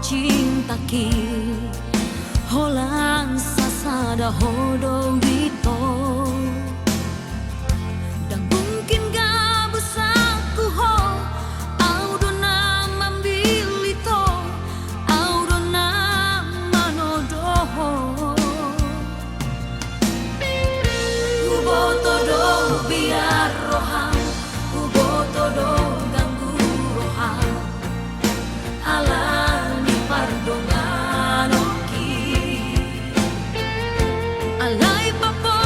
cintaki holang sasada hodo wito dan mungkin gak besaku ho audona mambilito audona manodoho uboto do biar roham uboto do ganggu roham alani pardongan oki alai papo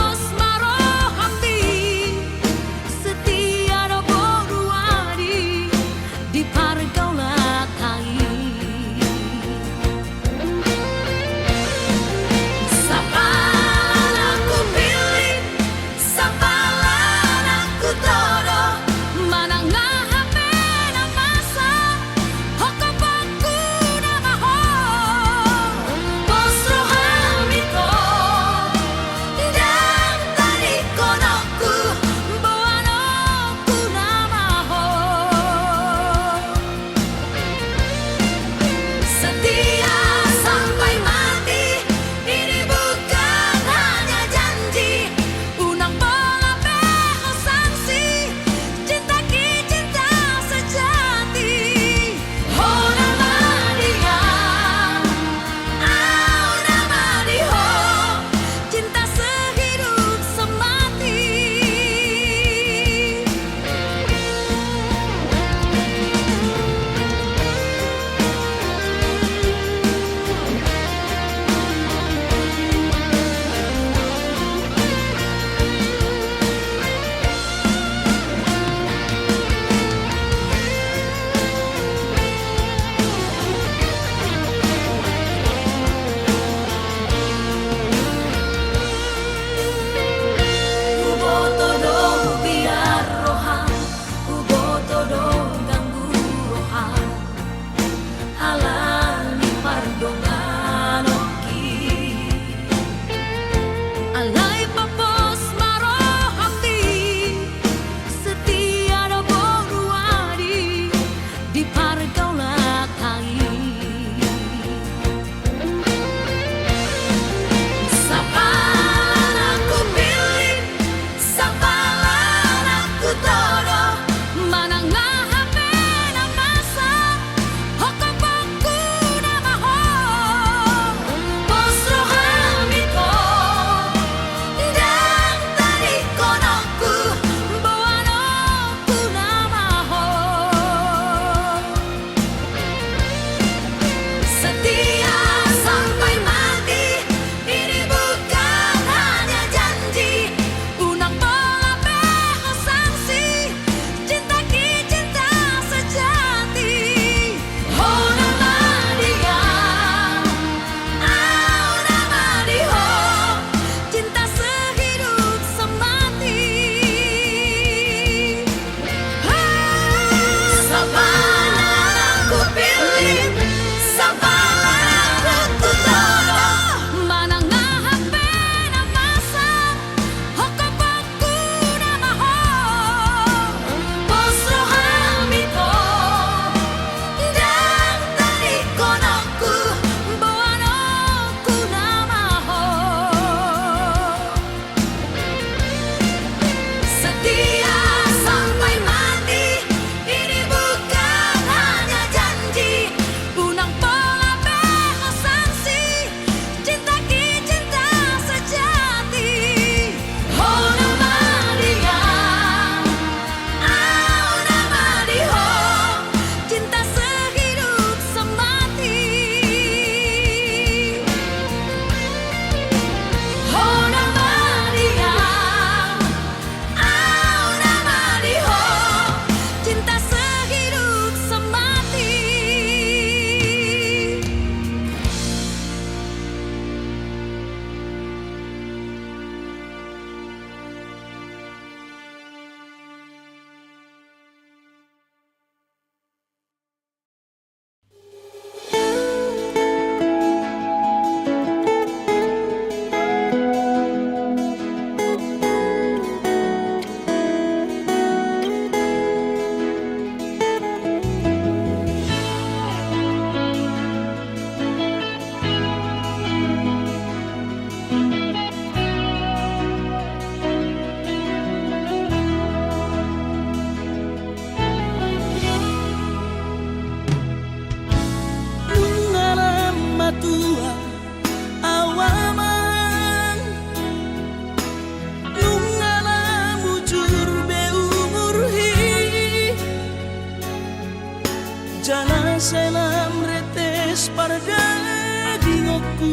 pardagingokku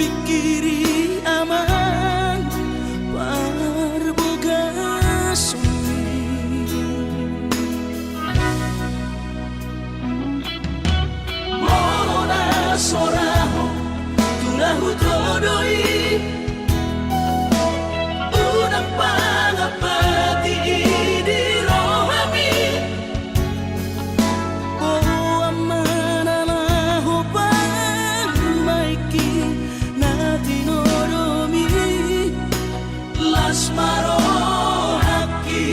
pikiri aman parboga sumi molona soraho tulahu todoi unang pangapati di rohami oh amanalaho pamaiki natinoromi las marohaki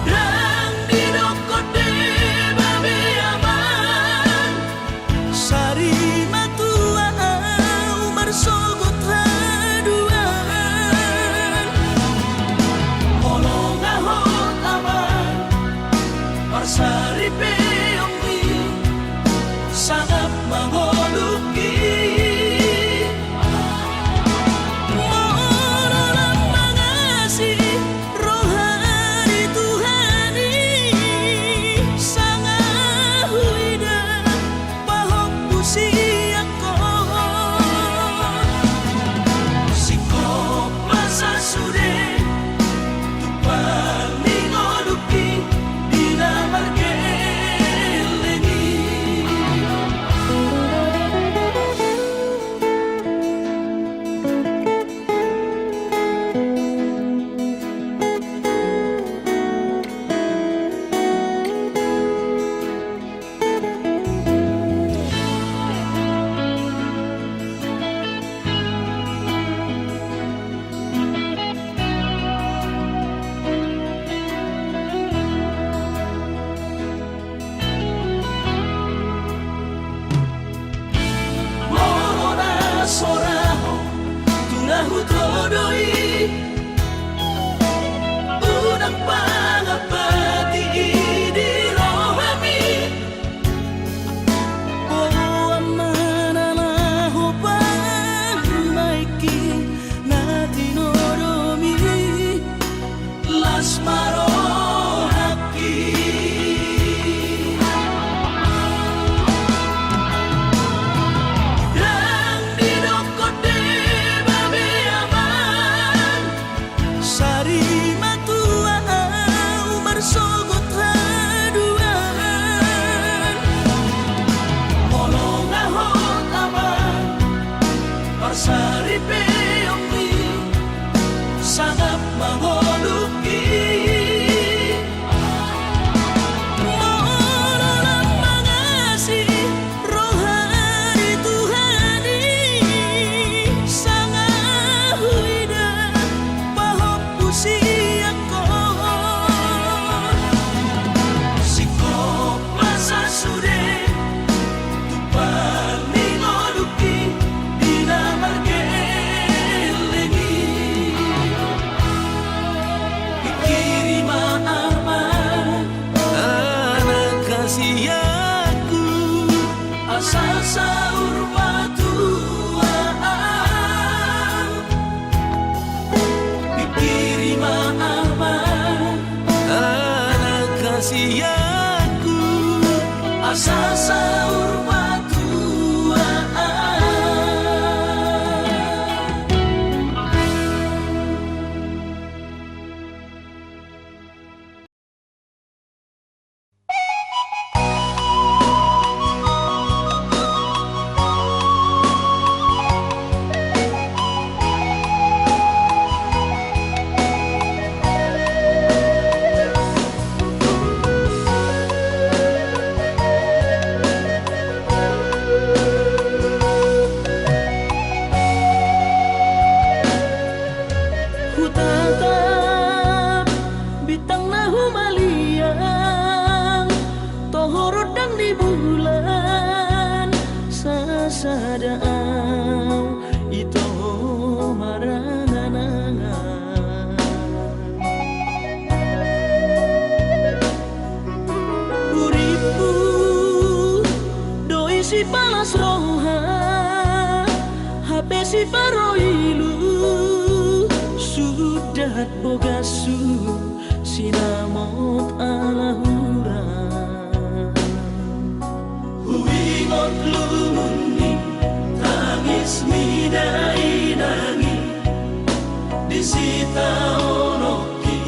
dan dinokote babe aman sari matua umar sogot haduan molong ahot aman parsari peongki sangat mangoluki morolang mangasi rohani Tuhani sangat huida pahok pusiako sikop masa sude tupal ningoluki dina margelengi molona soraho tulahu todoi unang pangapati di rohami oh amanalaho pamaiki natinoromi las marohaki dan dinokote babe aman sari matua umar sogot haduan molong ahot aman parsari peongki sangat mangoluki morolang mangasi rohani Tuhani sangat huida pahok pusiako sikop masa sude tupal ningoluki dina margelengi pikiri maaman anak kasih aku asal sahur patuaan pikiri maaman anak kasih aku asal sahur patuaan Hutatap bitang na humaliang tohorot dang di bulan sasadaaw ito maranganangan uripu doi si palas roha HP si paroilu sudah bogasu sinamot Disita onoki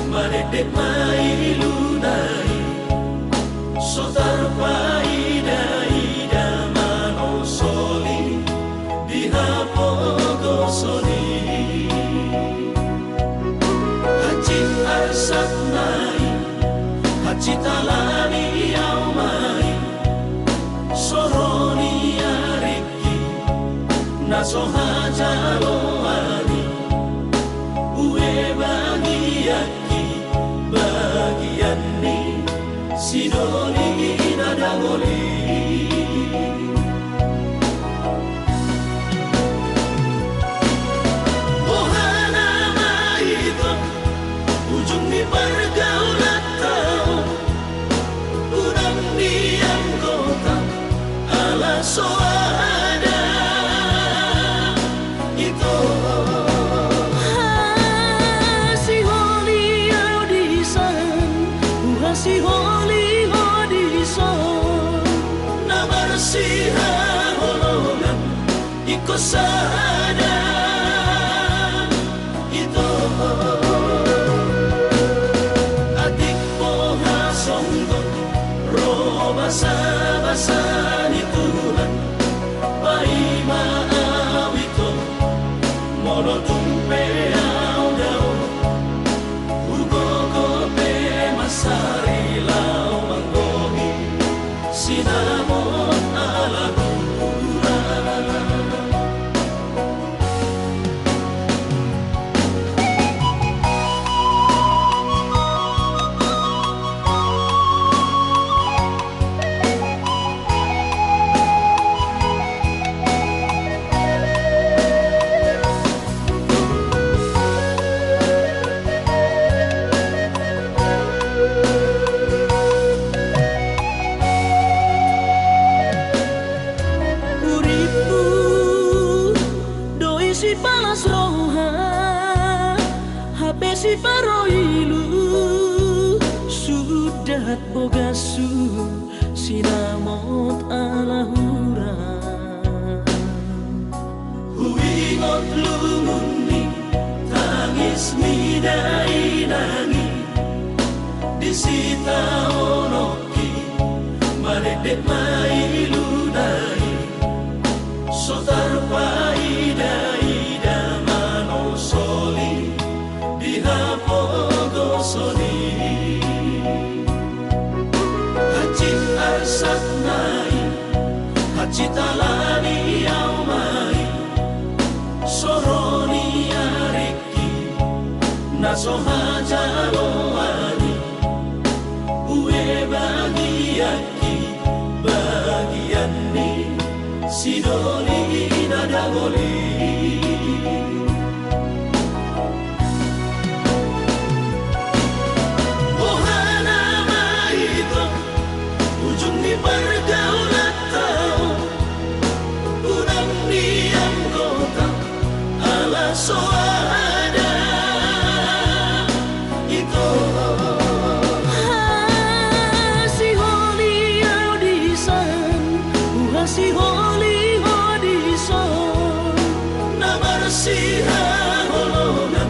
Madedek mailunai Sotar ida mano soli Dihapogo soli Hacit arsat nai Hacit alani yaumai Soroni ariki Naso hajaloani Ue bagiaki Bagian ni Sidoli nadagoli Ohana maito Ujung ni pergaulan tau Udang diam kota Ala soada Itu Si holi audisan Si holi audisan Nabar siha holongan Iko sada Itu Adik poha songgon Roba basa ni Tuhan Paima awito Mono tumpe au dao Ugo gope masari lau manggohi Sinamon ala kurang Uripu doi si palas roha HP si paroilu Sudat bogasu sinamot alahura Huingot lumuni Tangis midai nangi Disita onoki Madedek mailunai Sotar ida mano soli Dihapogo soli Hacit arsat nai Hacit alani yaumai Soroni ariki Naso hajaloani Ue bagiaki Bagian ni Sidoli nadagoli Ohana maito Ujung ni pergaulan tau Udang diam kota Ala soada Itu Si holi audisan Si holi audisan Nabar siha holongan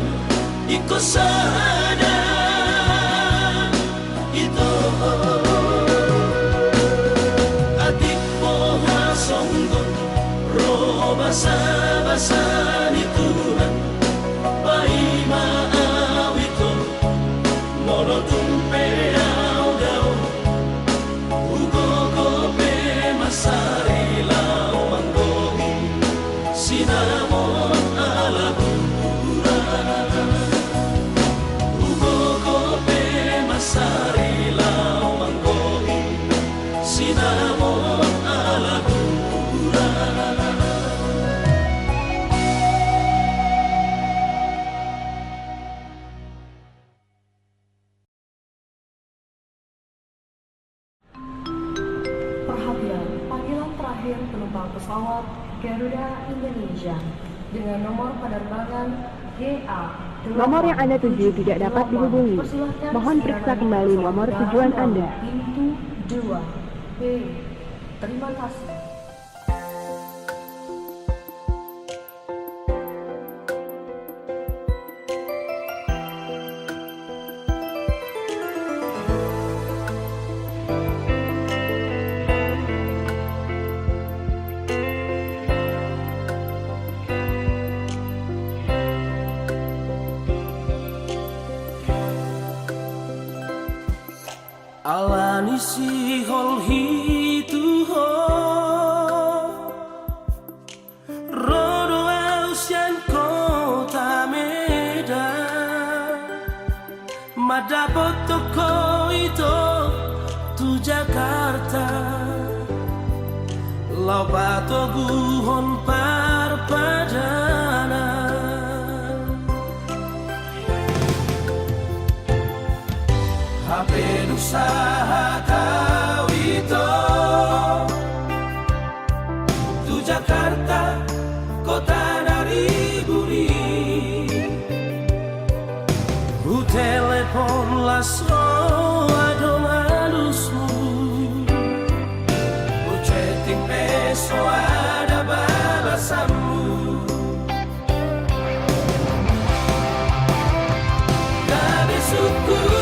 Iko sada Itu Adik poha songgon Roba basa ni Tuhan Paima awito Mono tumpe au dao Ugo gope masari lau manggohi Sinamon ala kurang Ugo gope masari lau manggohi Sinamon ala kurang Perhatian, panggilan terakhir penumpang pesawat Garuda Indonesia dengan nomor penerbangan GA. Nomor yang Anda tuju tidak dapat dihubungi. Mohon periksa kembali nomor tujuan Anda. Pintu 2B. Terima kasih. Alani si hol hitu ho Rodo Ocean kota Medan Madapot toko itu tu Jakarta Lau pato guhon parpadana HP usaha kau itu tu Jakarta kota dari buri Ku telepon laso adong halusmu Ku chatting peso ada balasanmu Gabe suku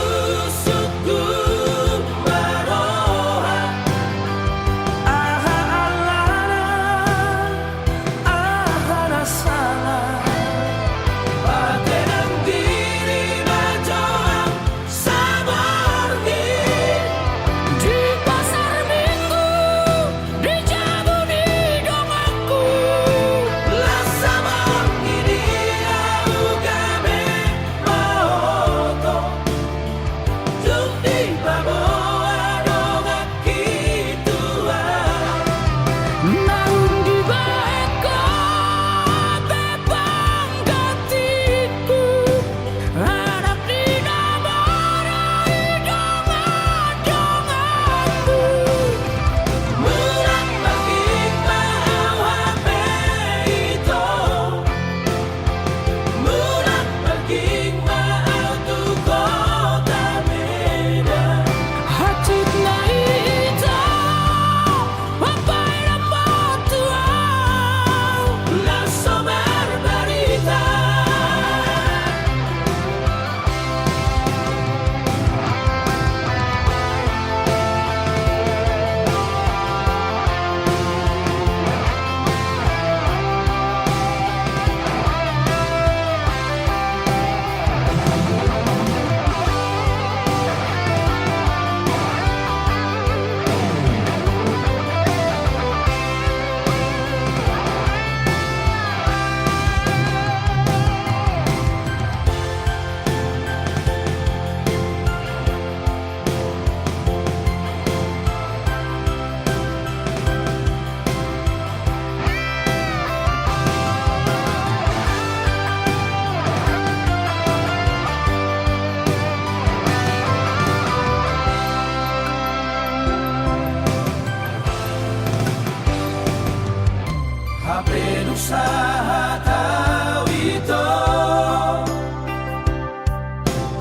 usaha kau itu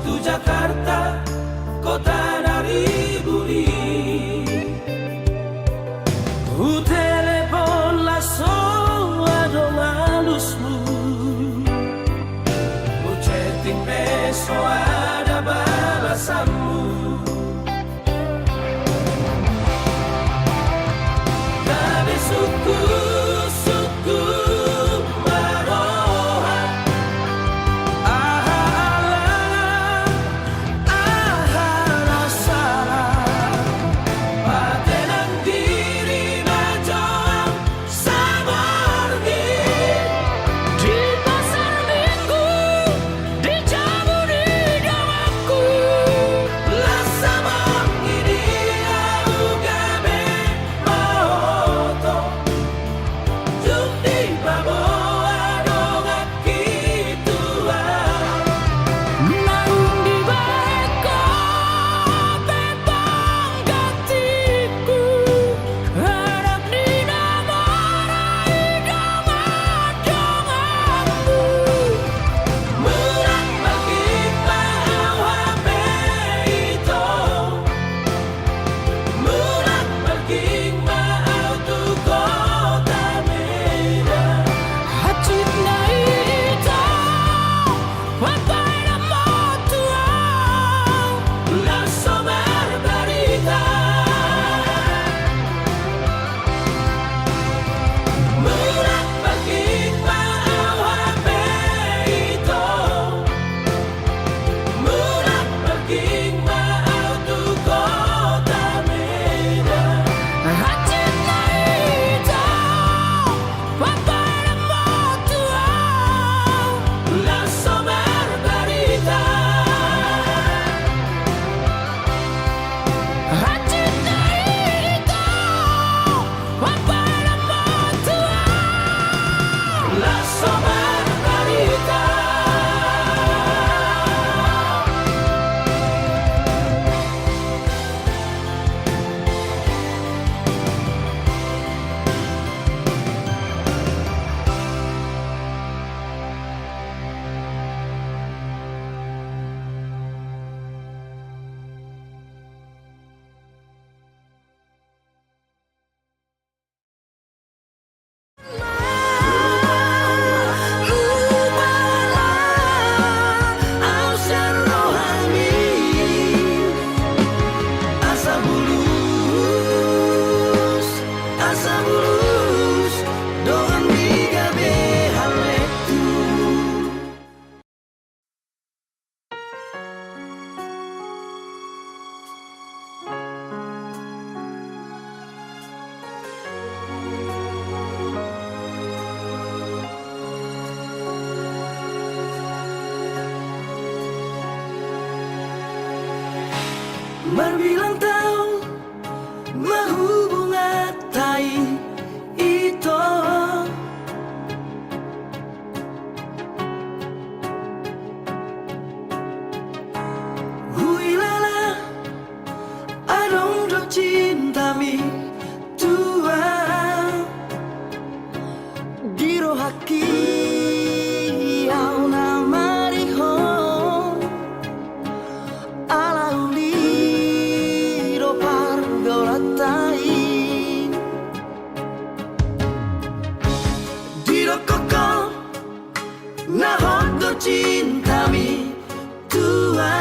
tu Jakarta kota dari buri Ku telepon laso adong halusmu Ku chatting peso ada balasanmu Gabe suku Marbilang tahun mahubungatai ito Huilala Adong do cintami tua Diro haki au na mariho Ala uli do pargolatai Diro koko na hot do cintami tua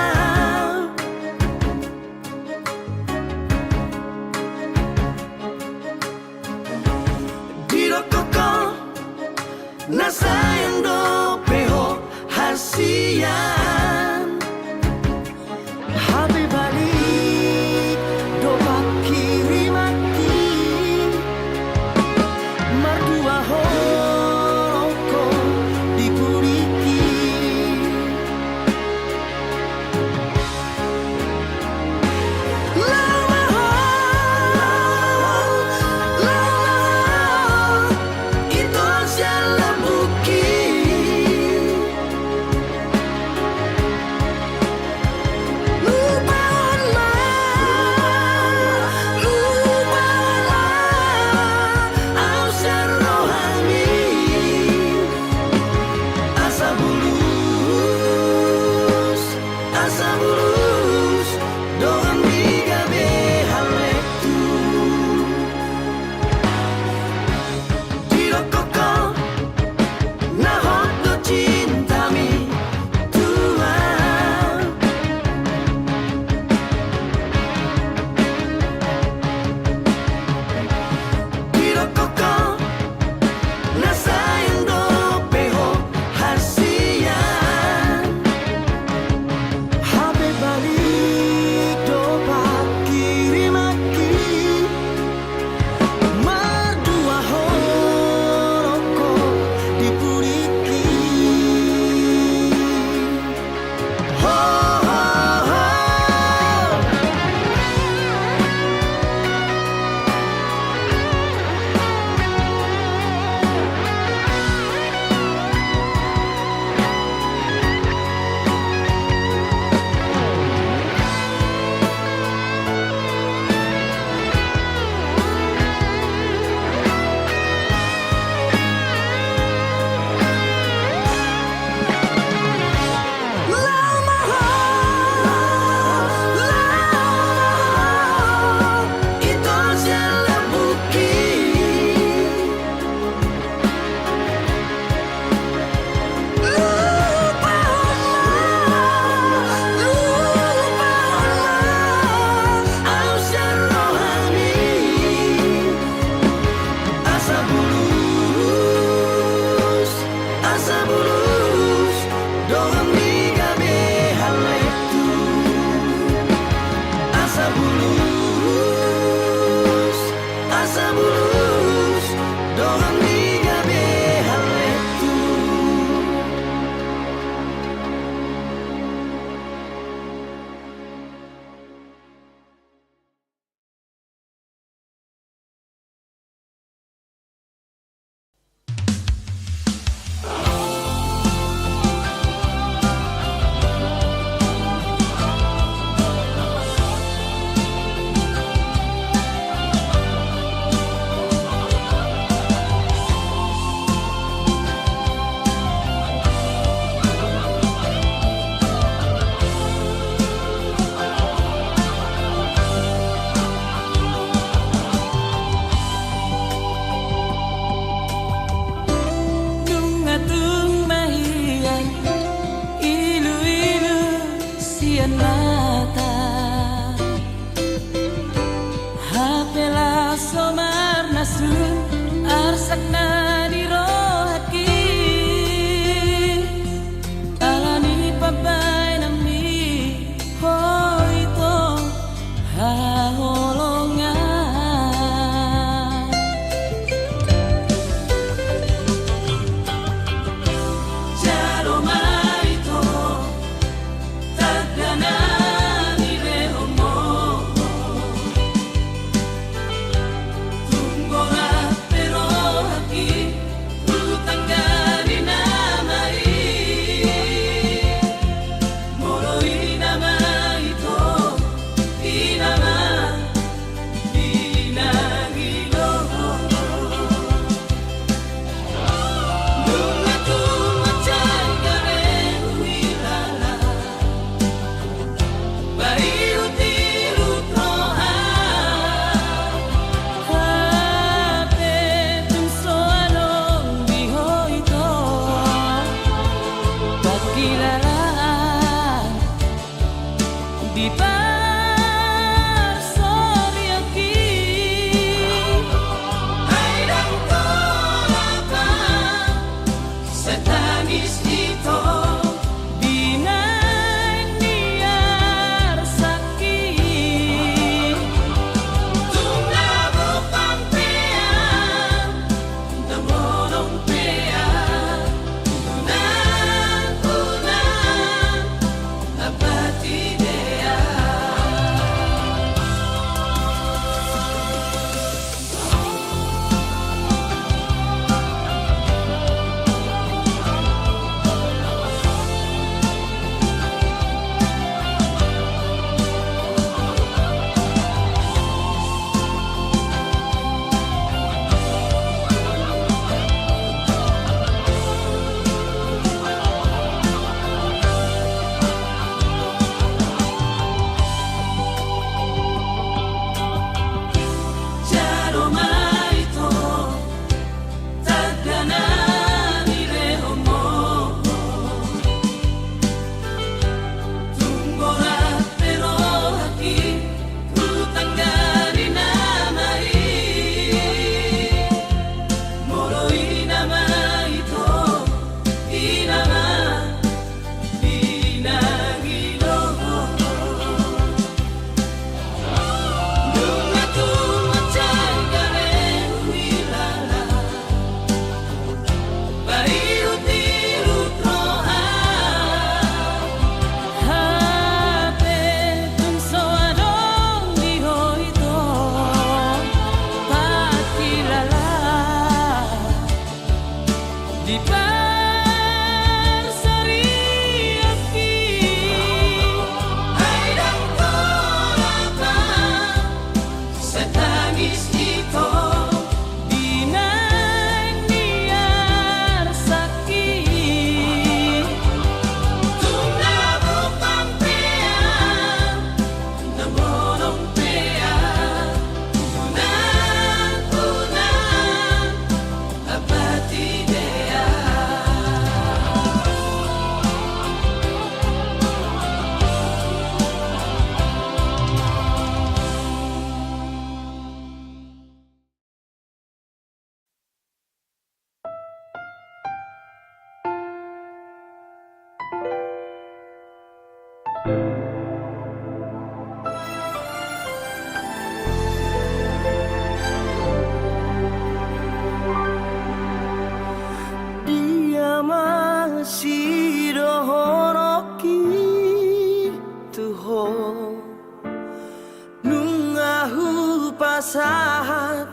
sahat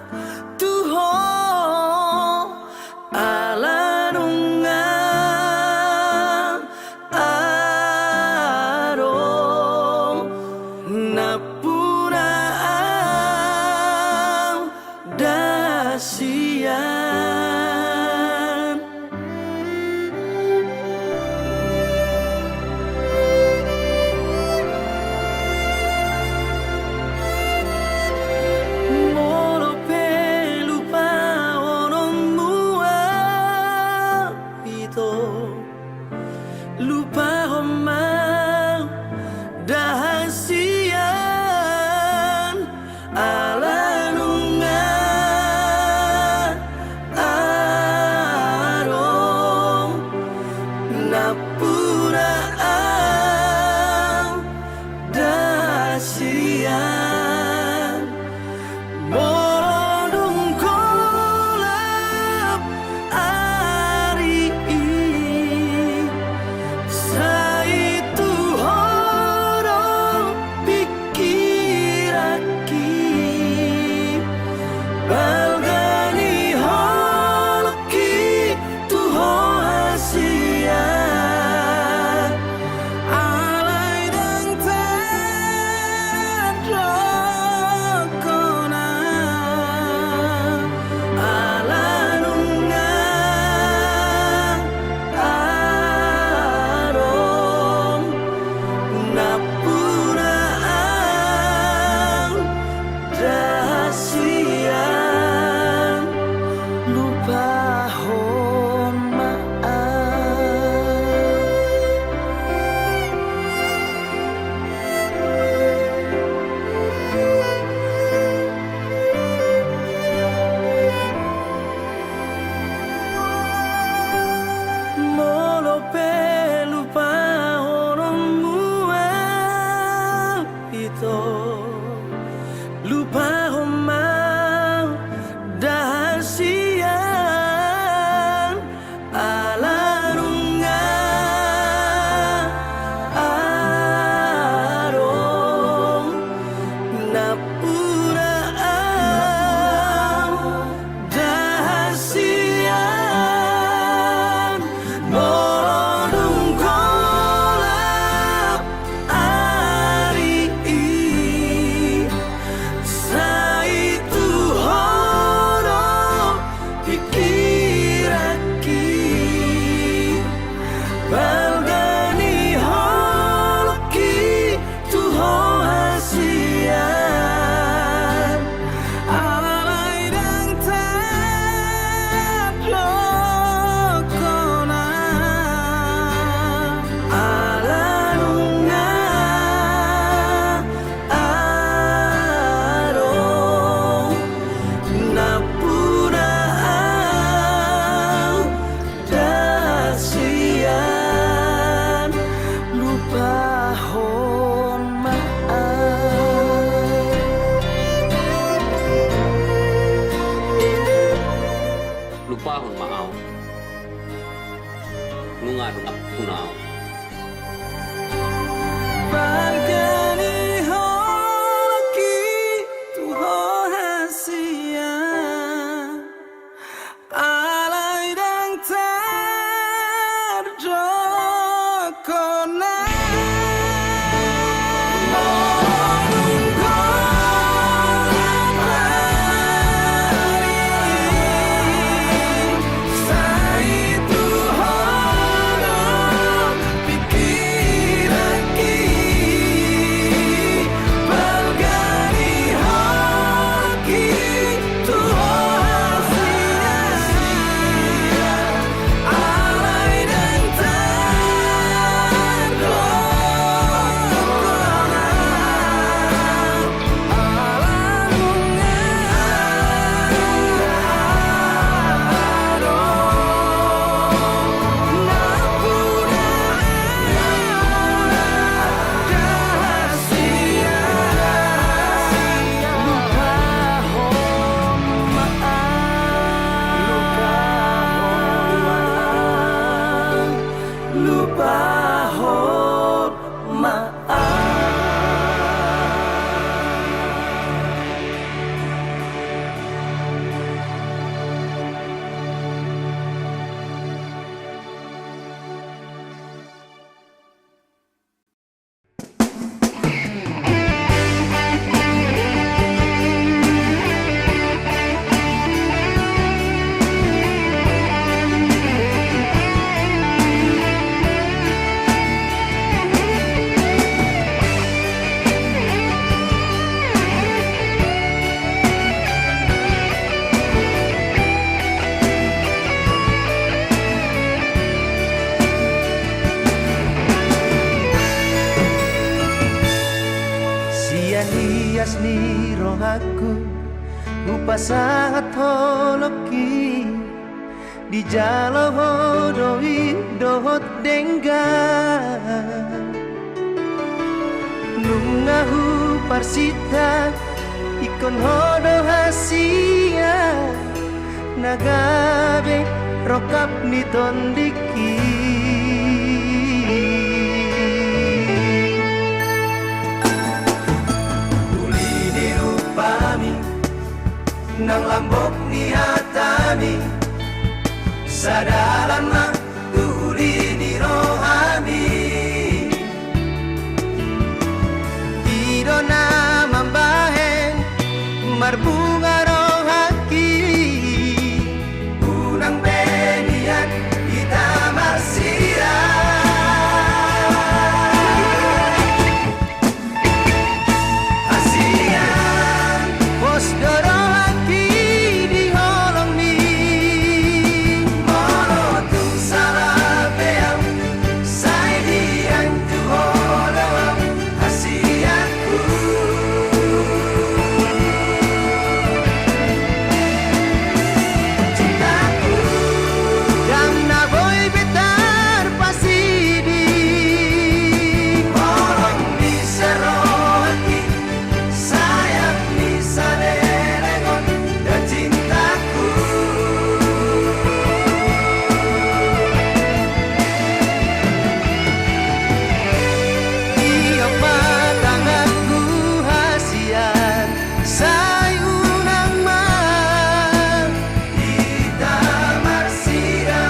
tuho ala nunga aro napura dasian moro pelupa onon mua ito lupa romang dahasian ala nunga arong napura dasian morodong kolap ari sa itu horong pikiraki balgani holoki tuho hasia alay dang tadrokona ala nunga arong napura dahasian lupa hon molo pelupa orang mua itu lupa romang dahasian ala nunga arong napura dahasian morodong kolap ari sa Sayan hias ni rohaku Upa sangat holoki Di jalo hodoi dohot dengga Nungahu parsita Ikon hodo hasia Nagabe rokap ni tondiki Uli di rupami Nang lambok ni hatami Sadalan na uli ni rohami Ido na mambahen Marbunga rohaki Unang benian Ita marsira Asian Pos dorohaki Di holong ni Molotung salabeam Say dian tu holong Asianku Yang na boy betar pasidi Molong ni serohati Sayang ni saderengon Dan cintaku Iyo patanganku hasian Sayunang man Ita marsira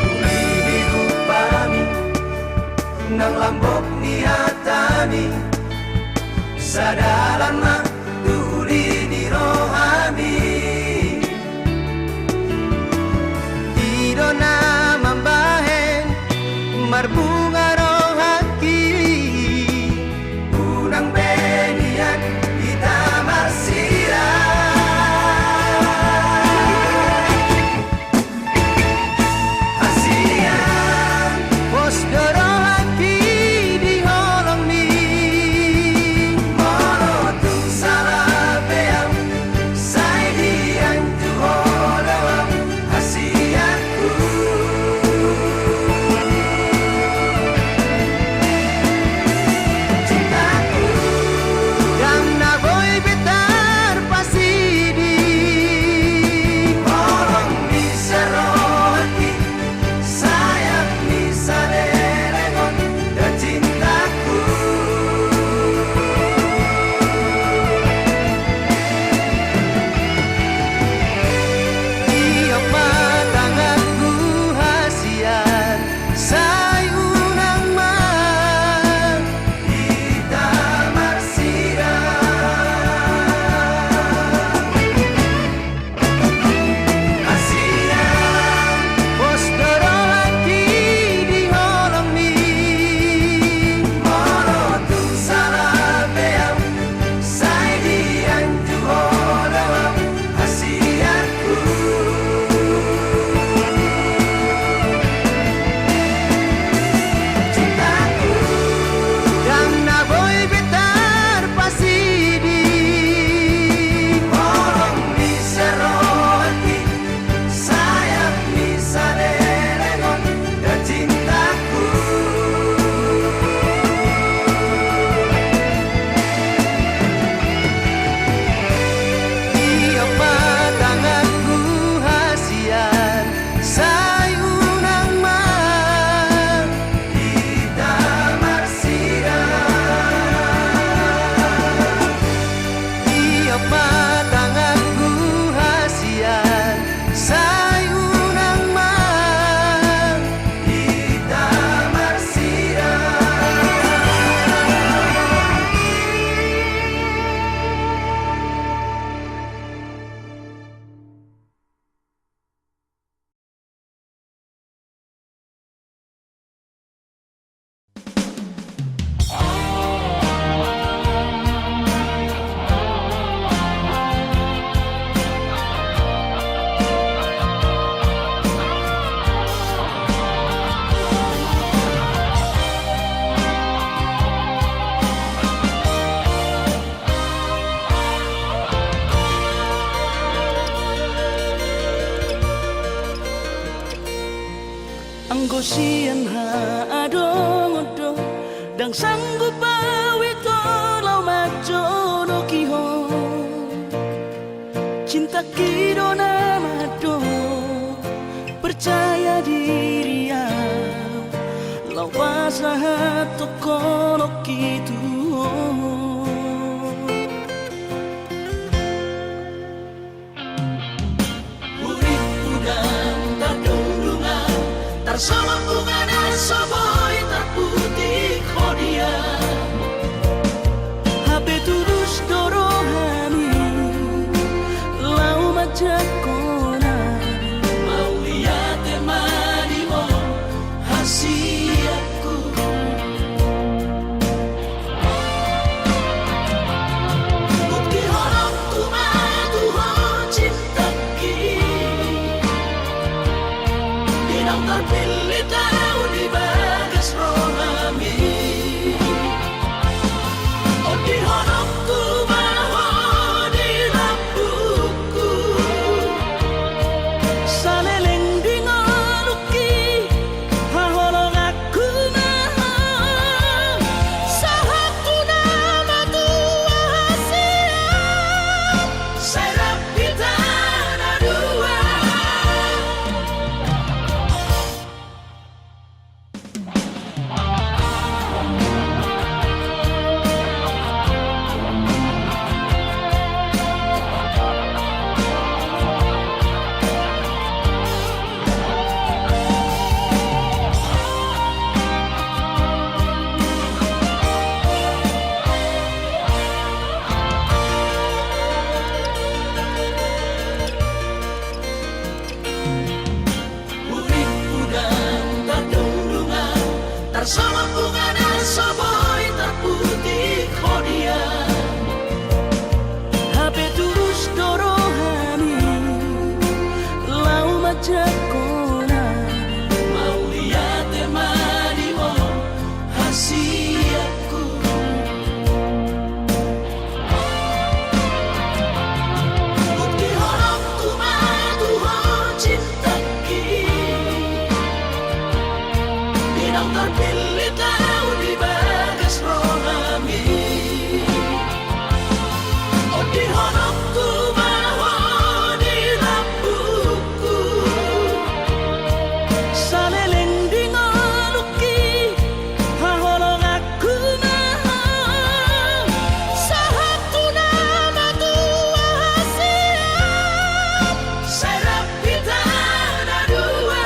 Uli rupami Nang lambok ni hatami Sadalan na tuli ni rohami Ido na mambahen Marbunga rohaki Unang benian Ita marsira Asian Pos dorohaki di holong ni Molotung salabeam Say dian tu holong Asianku Cintaku Yang na boy betar pasidi Molong ni serohati Sayang ni saderengon Dan cintaku Iyo patanganku hasian Sayunang man Ita marsira Asian Pos dorohaki di holong ni Molotung salabeam Say dian tu holong Asianku sian ha adong-odong dang sanggup bawi tolau majono kihong cinta kidona mado percaya diri ya lau pasahat tokono kitu urip udang tardundungan tarsama bunga dan soboy terputih kodia habe tulus dorohani lau majakona mau lihat emani mo hasiatku bukti horok tumatu ho cinta ki dinang terpilih tahu di bagas rohami oh di horok tumaho di lampuku saleleng di ngoluki haholong aku naha sahaku nama tua hasiat serap kita dua. Urip udang tardundungan tarsama bunga dan soboy terputih kodia habe tulus dorohani lau majakona mau lihat emani mo hasiatku bukti horok tumatu ho cinta ki dinang terpilih tahu di bagas rohami oh di horok tumaho di lampuku saleleng di ngoluki haholong aku naha sahaku nama tua hasiat serap kita dua.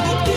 Bukti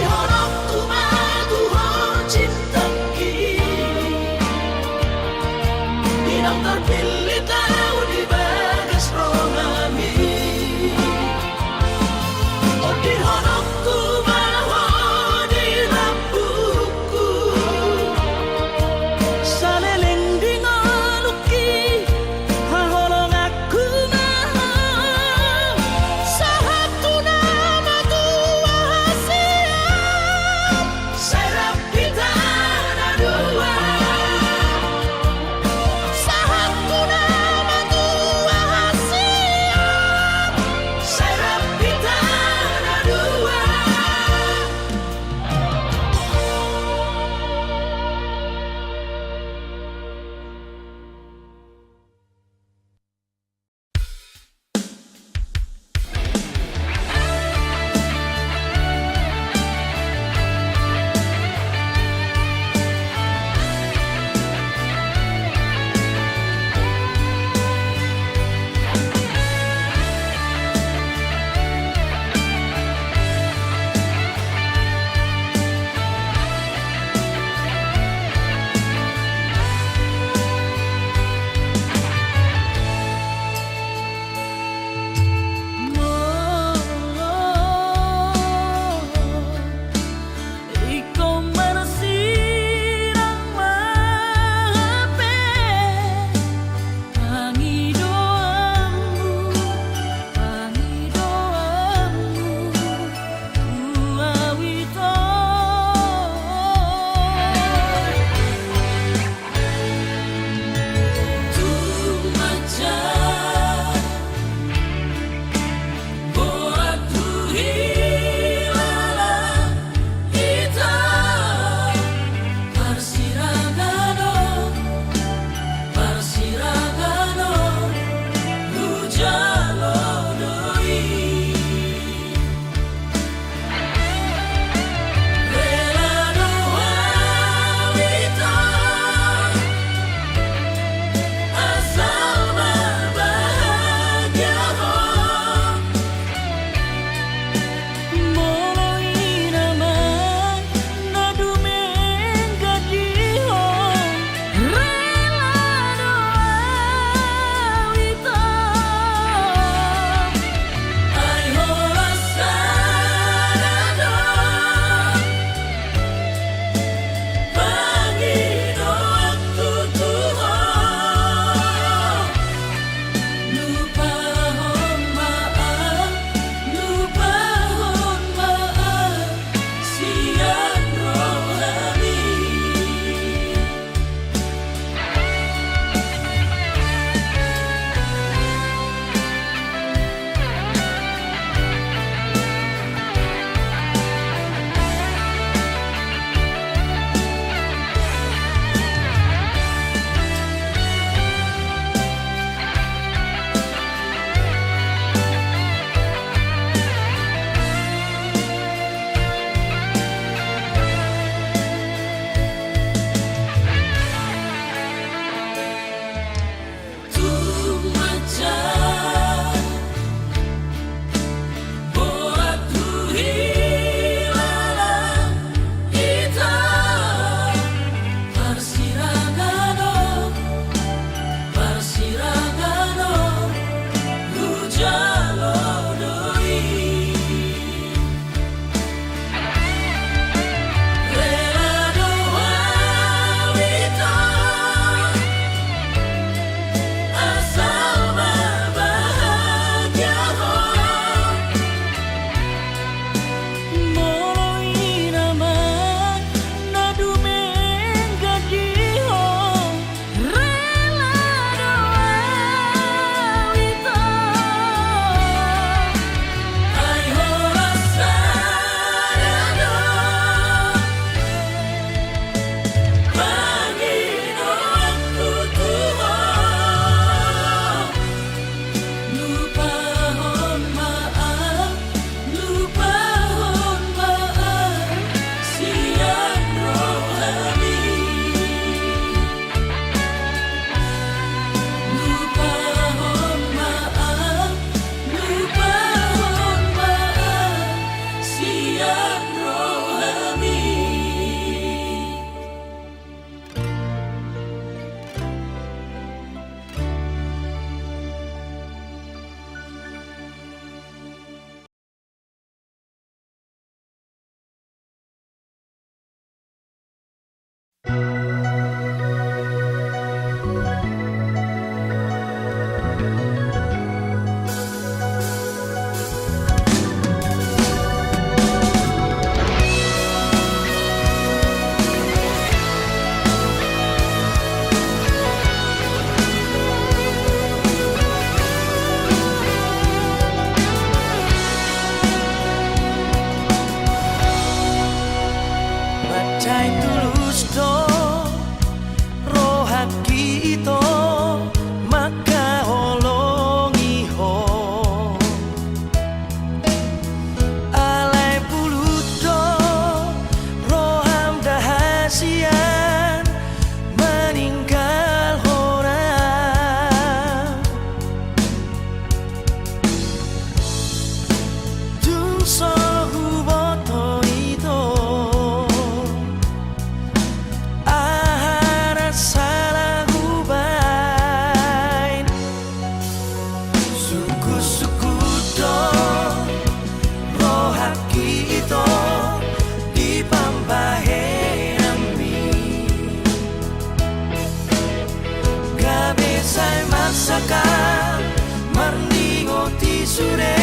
sure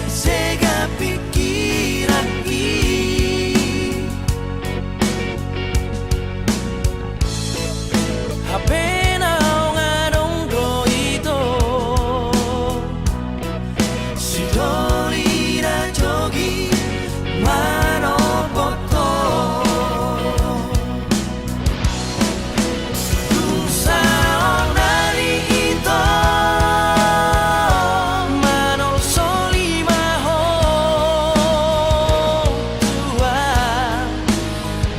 sega pikiran i Hapena ngadong droido Sidori na jogi manopoto Kung saan narito Manol solimaho tua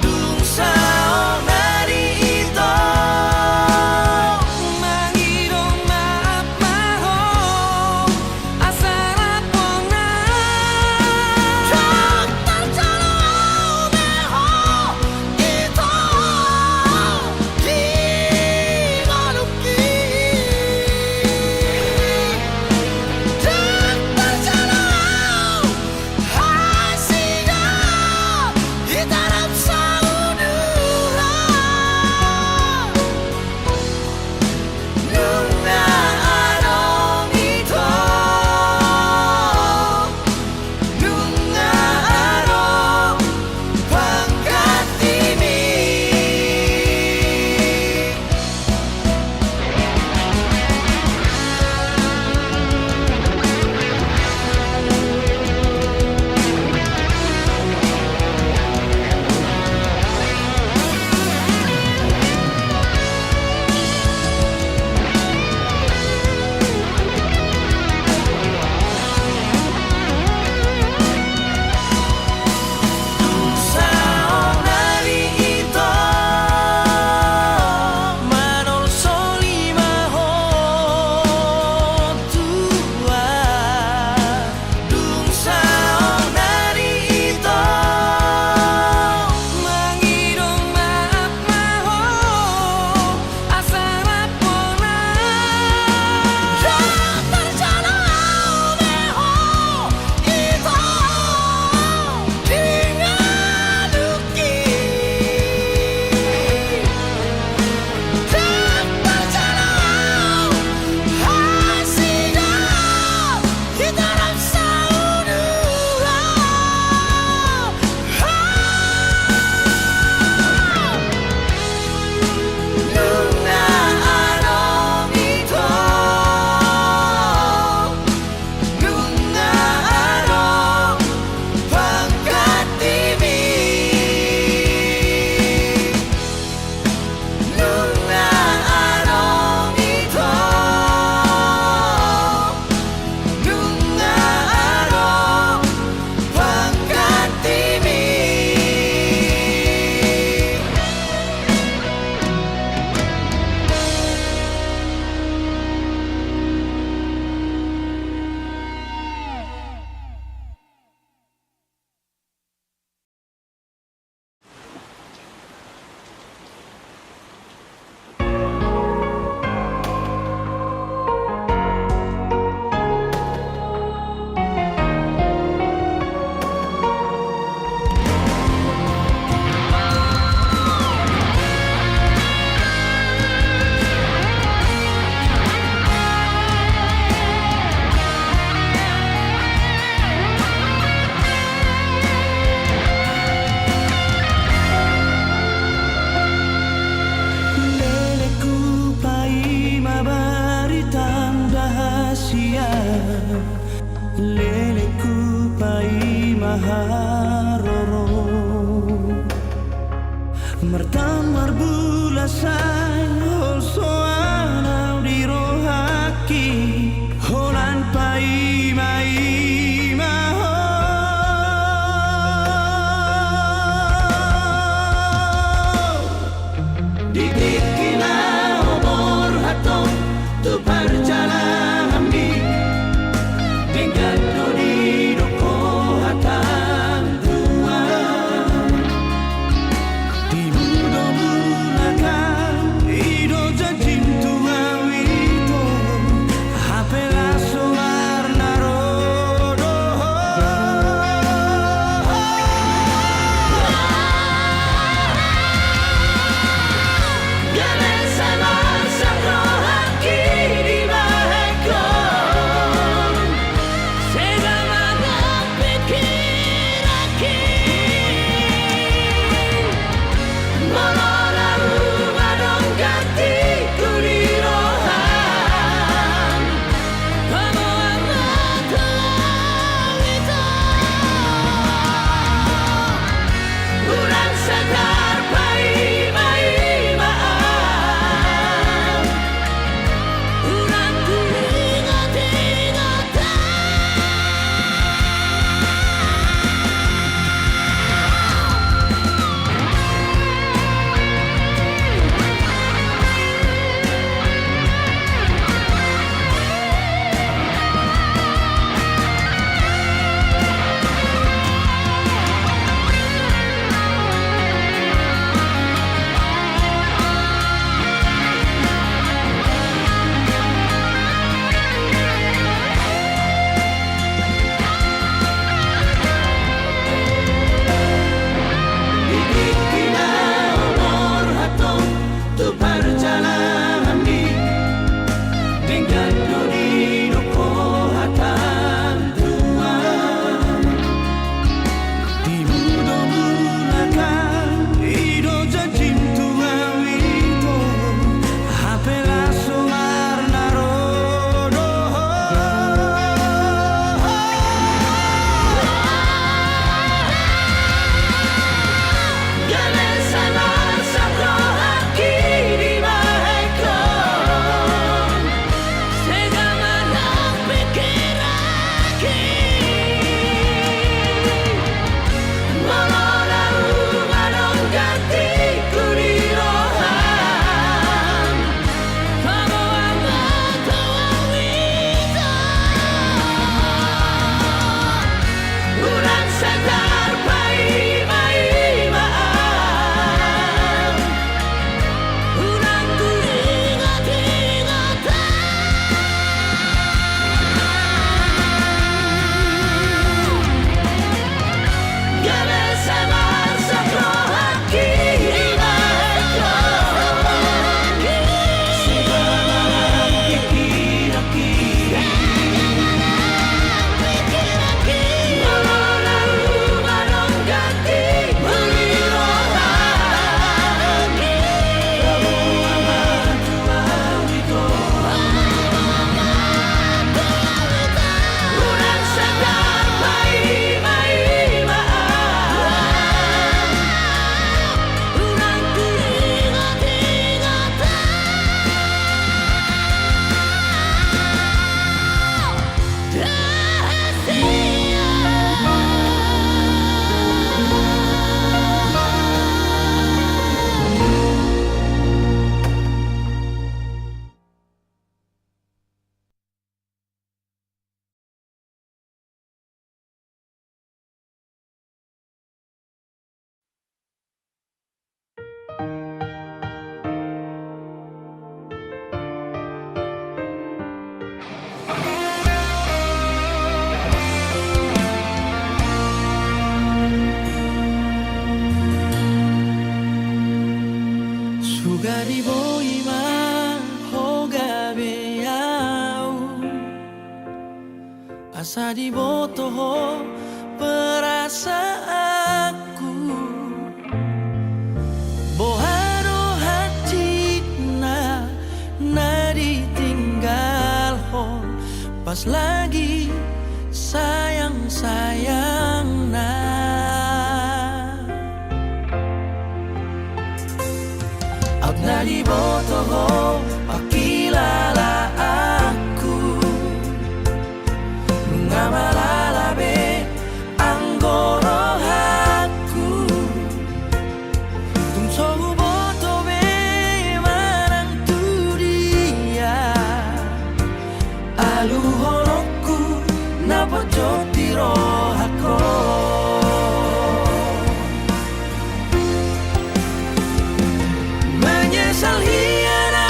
Kung saan narito Mangirong maap maho Asarap mong na Manol solimaho tua Kung saan narito Mangirong maap maho Asarap mong na Leleku pai mabaritan rahasia Leleku pai maharoro Mertamar bulasan hol soana di rohaki Holan pai mai maho Dikikina obor hatong tu perjalanan di Tingkat di doko hatan tua Timudo bulakan ido janji di boima hoga beau asa di botoho perasaanku boharo hacina na ditinggal ho pas lagi sayang-sayang na out na di botoho pakilala aku nga malalabe ang gorohaku tung sohu boto be manang tudia alu holoku na pojok di rohako menyesal hiana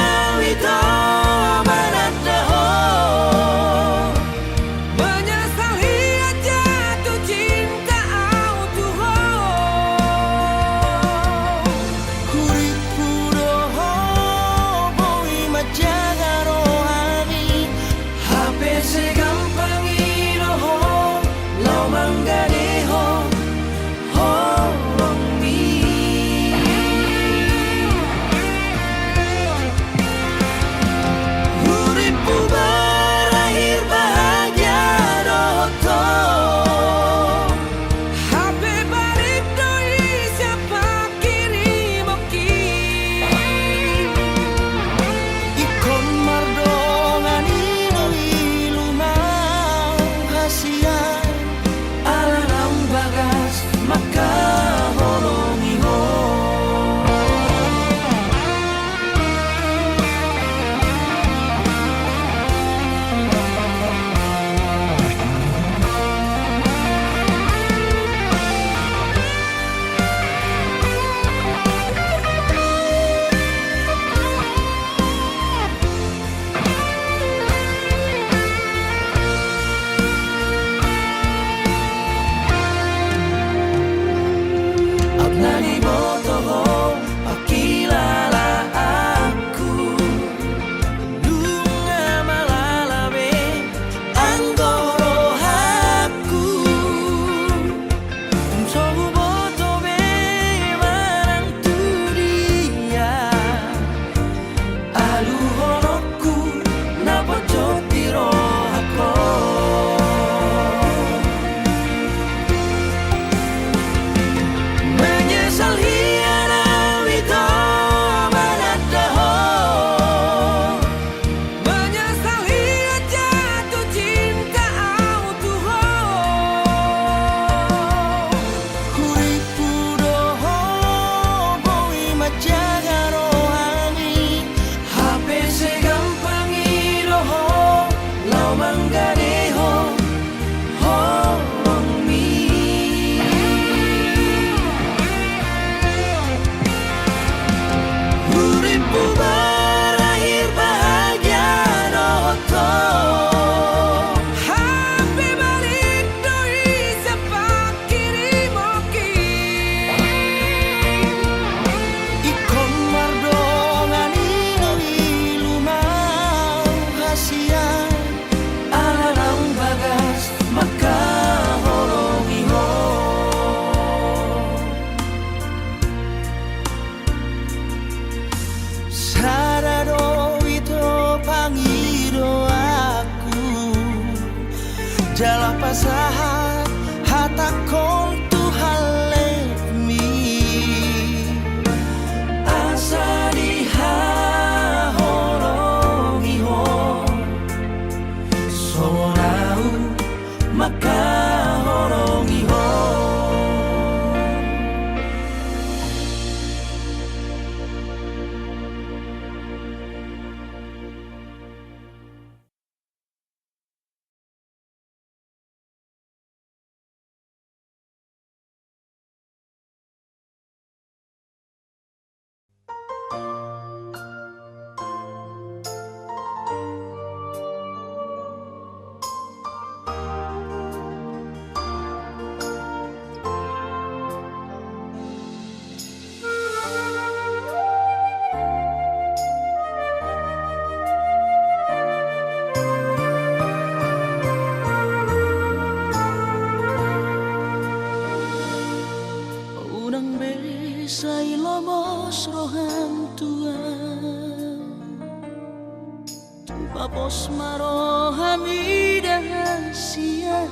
Sai lomos roham tua tu papos marohami dengan sia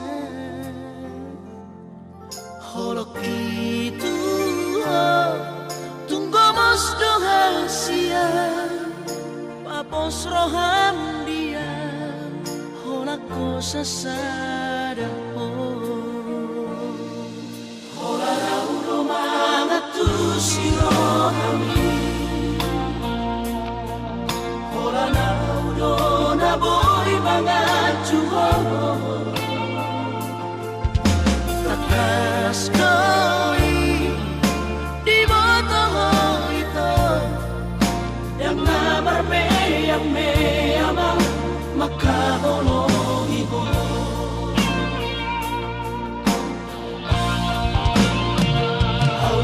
holok itu tunggomos doha sia papos roham dia holak ko sasada sirohami Hola na udo na boy bangat juho Takas koi di botoho ito Yang na barbe yang me ama makahono ibo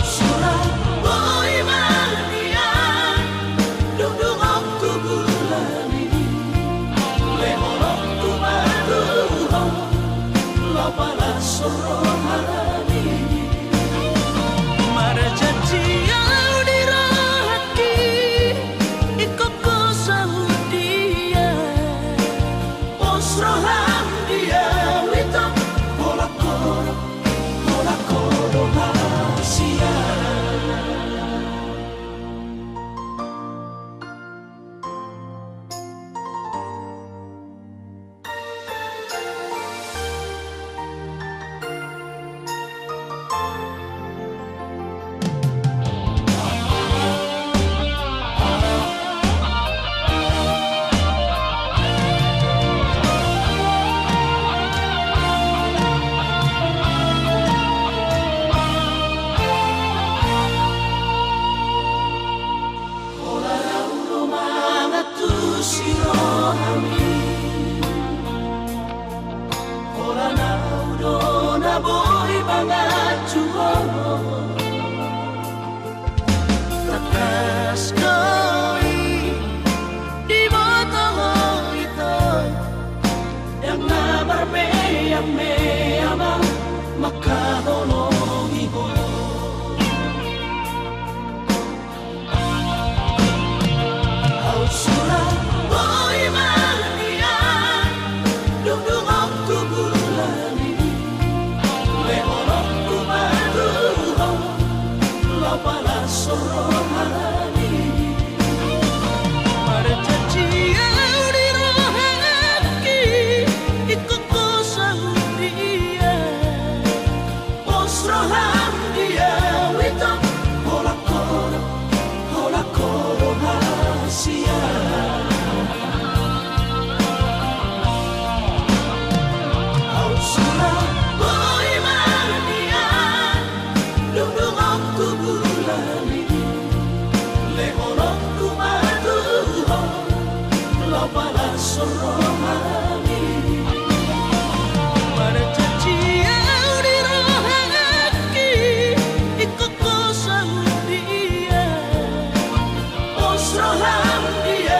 Surah boy mania dudung aku bulani lehorok tu madu lo pala sorohani marjati au dirahaki ikoko saudia posroham dia wito holakoro hasia sirohami Hola na udo na boy bangat juho Takas koi di botoho ito Yang na barbe yang me ama makahono ibo Surah boy mania dudung aku bulani lehorok ku madu lo pala sorohani marjati au dirohaki ikoko saudia posroham dia wito holakoro hasia Surah boy mania dudung aku bulani lehorok ku madu lo pala sorohani marjati au dirohaki ikoko saudia posroham dia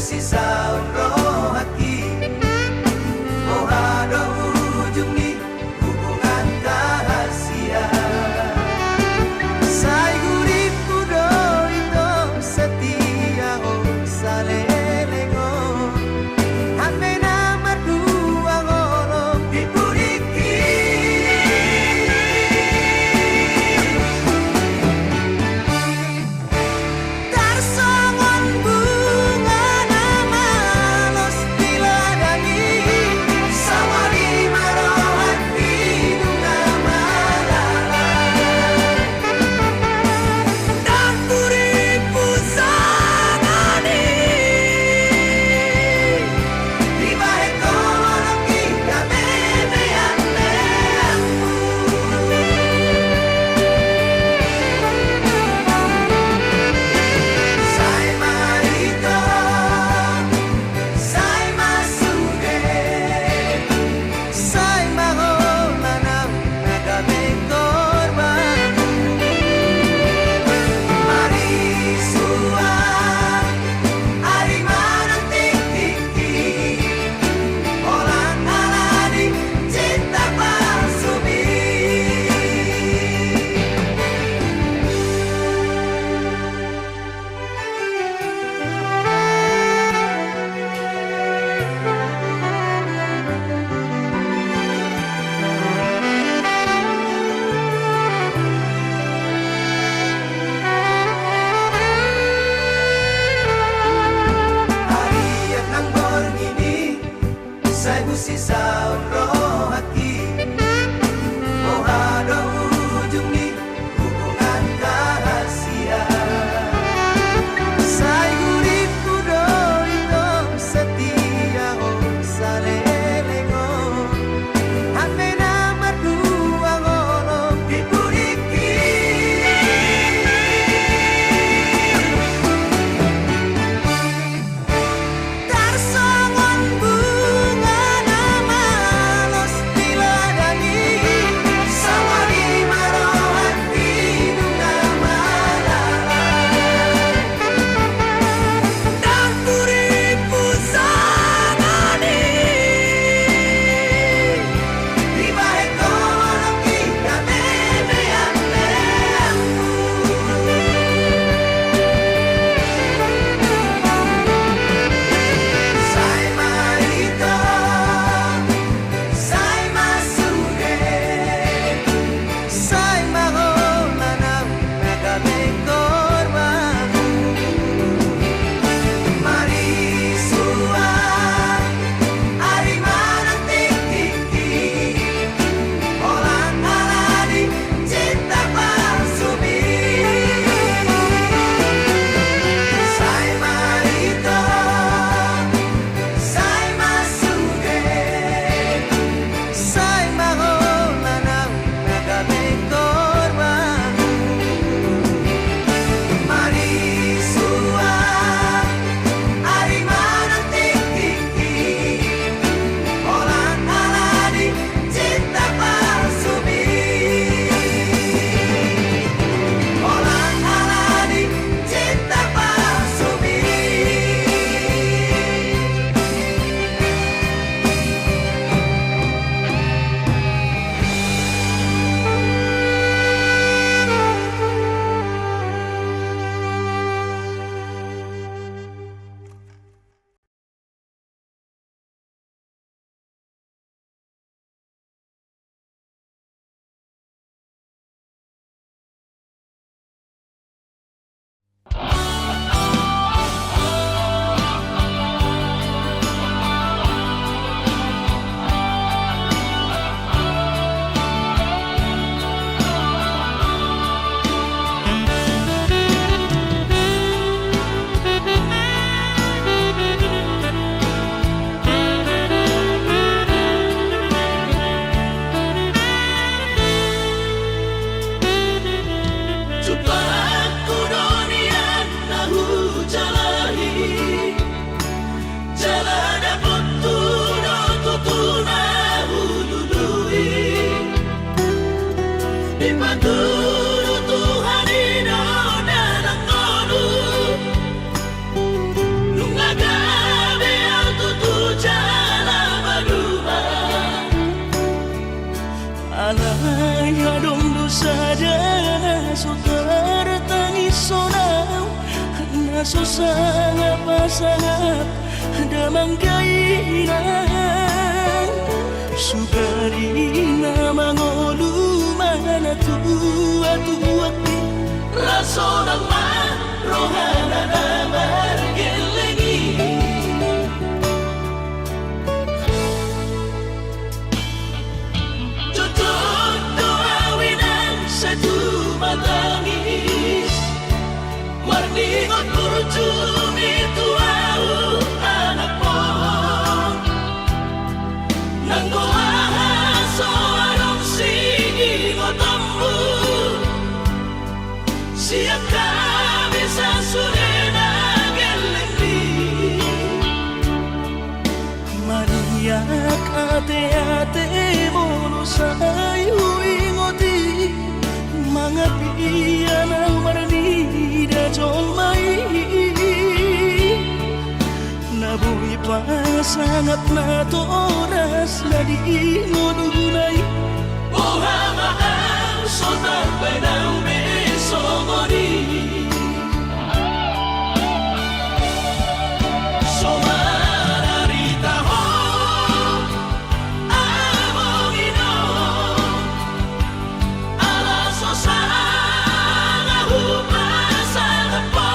sisa roh hati Mohado ujung ni hubungan rahasia Sai guripu do itu setia oh salelengo Ame nama dua ngolong dipuriki Tarsongon bunga nama sangat sangat damang gairang sugarina mangolu mana tua tua raso ng rohana na margelengi tutup doawinan sa tumatangis marningot kurjumi tuau anak mo nang goahaso anong singingotammu siap kami sa surena gelengdi Mariak ate-ate mono say huingoti mga piyan ang maranida jolmay nabuhi pa sangat na to oras na di ngununay Uhamaan sotar benang besomoni Somararita ho Amongino Alaso sana hupasana po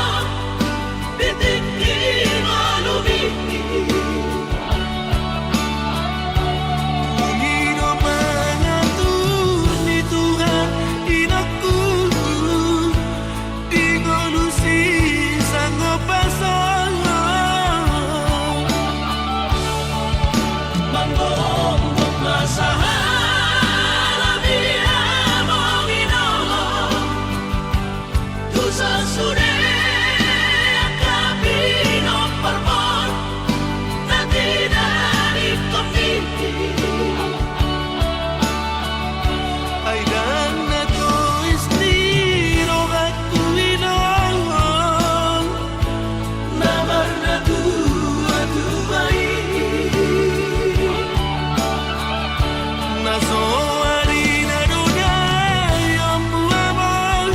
Bitikin o lumiti Ungino mangatur ni Tuhan inaku Ingolusi sanggup pasang Manggombok masahala biya mong inolo Tusa sude akapino parmon Na tinanip komiti Ay dan na to istiro aku inong Namar na tua-tuai Naso harina dudayang buamon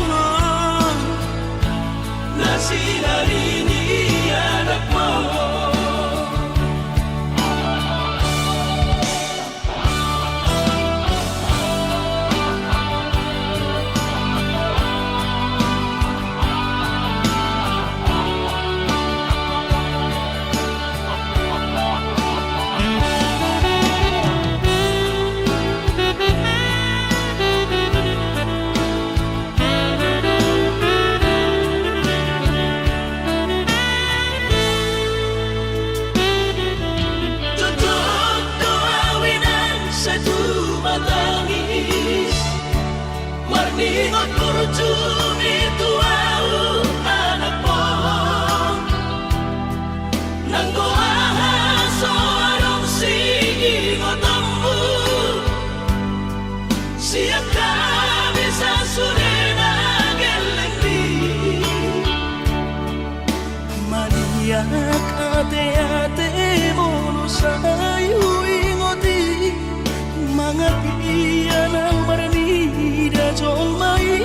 Nasinarini anak mo Tutup doawinan sa tumatangis Marningot kurjumi tuau anak mo Nang goahaso anong singingotammu Siap kami sa surena gelengdi Maniak ate-ate mono say huingoti mga piyan ang maranida jolmay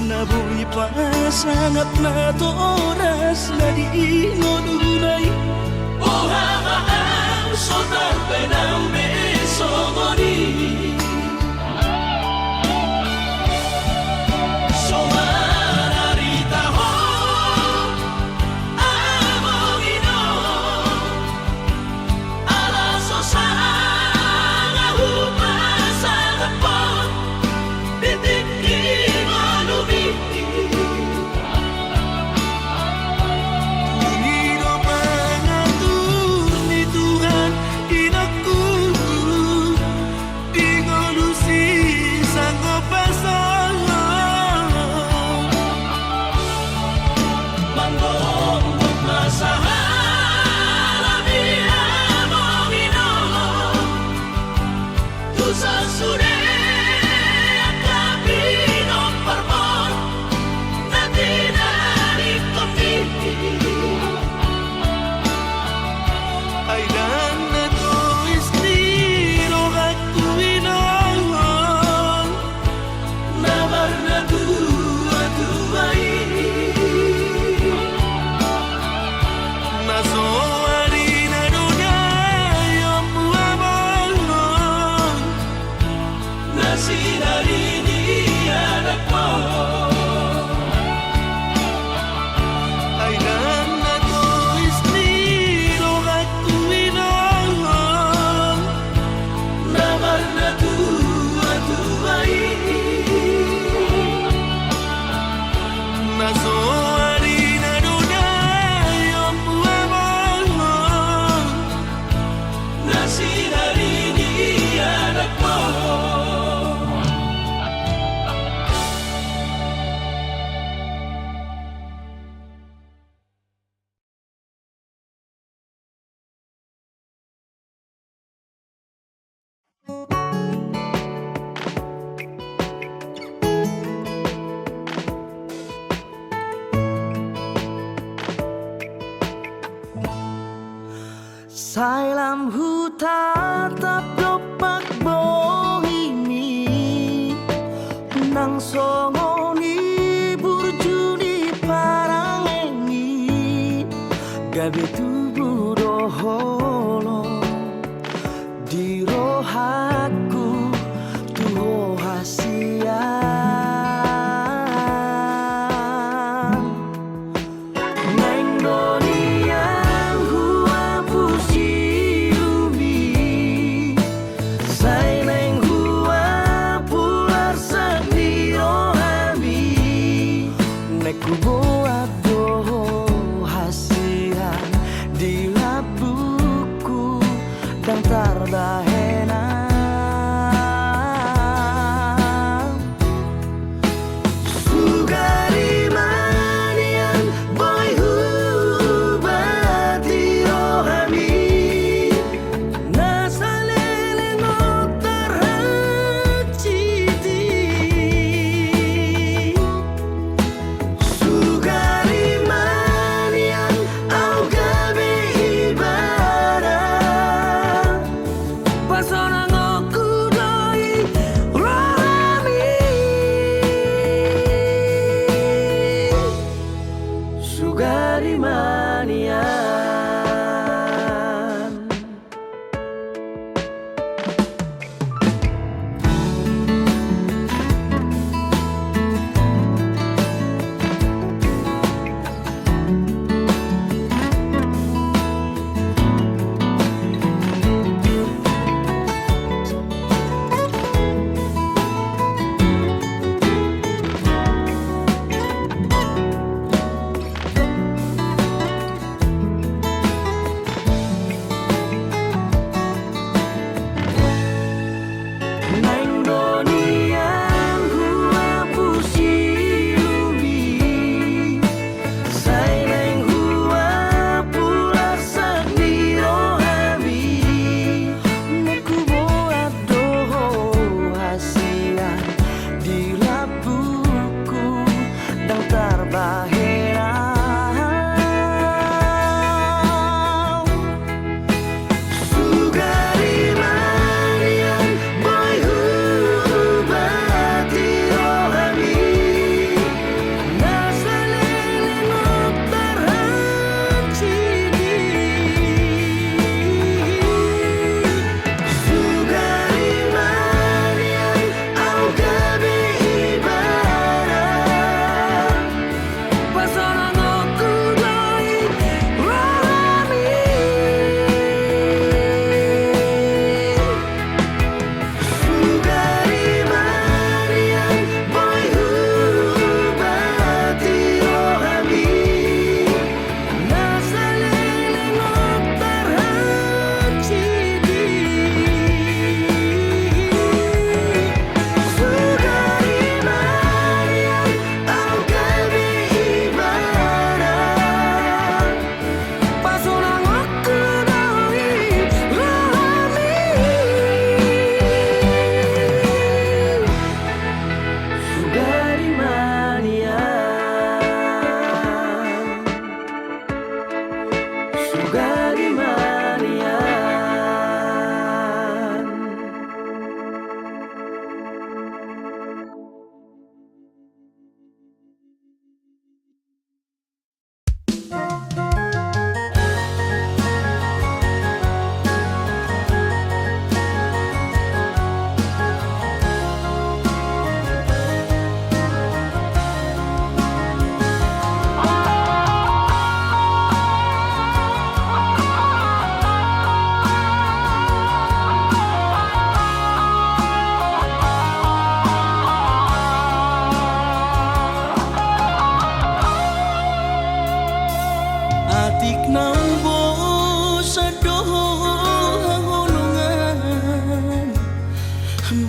nabuhi pa sangat na to oras na di ngununay Uhamaan sotar benang besomoni Somararita ho Amongino Alaso sana hupasana po Bitikin o lumiti Ungino mangatur ni Tuhan inaku Sai lam huta tap dopak bohimi nang songoni burjuni parangengi gabe tubuh doholo di rohaku tuho hasian neng donian hua pusiumi sai neng hua pular sepiro hami neku buat doho hasian di labuku dan tardahena sugari manian boy hubati rohami nasalele notar haciti sugari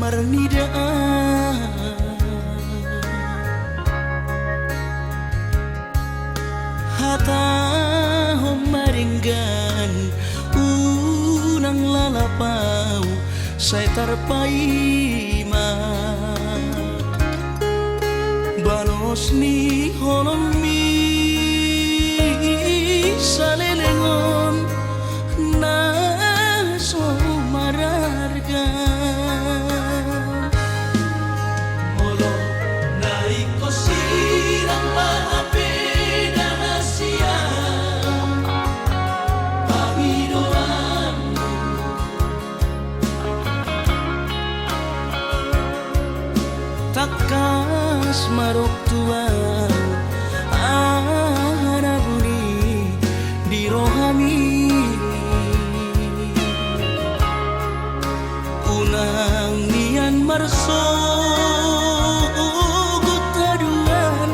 marnidaan hata maringgan unang lalapau saya terpaima balos ni holomi salelengon na so mararga molo naiko sirang maapeda hasia pamidoanmu takas marok tuan arabuni di rohami unang nian marso gutaduan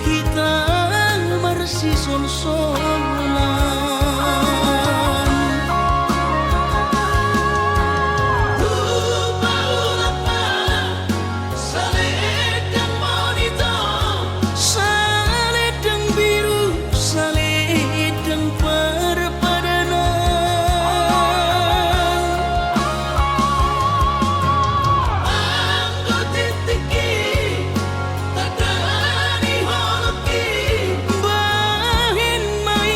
hitam marsi sol-solan saledang biru saledang perpadanan anggo titiki tadani holoki bahin mai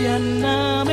Indonesia nama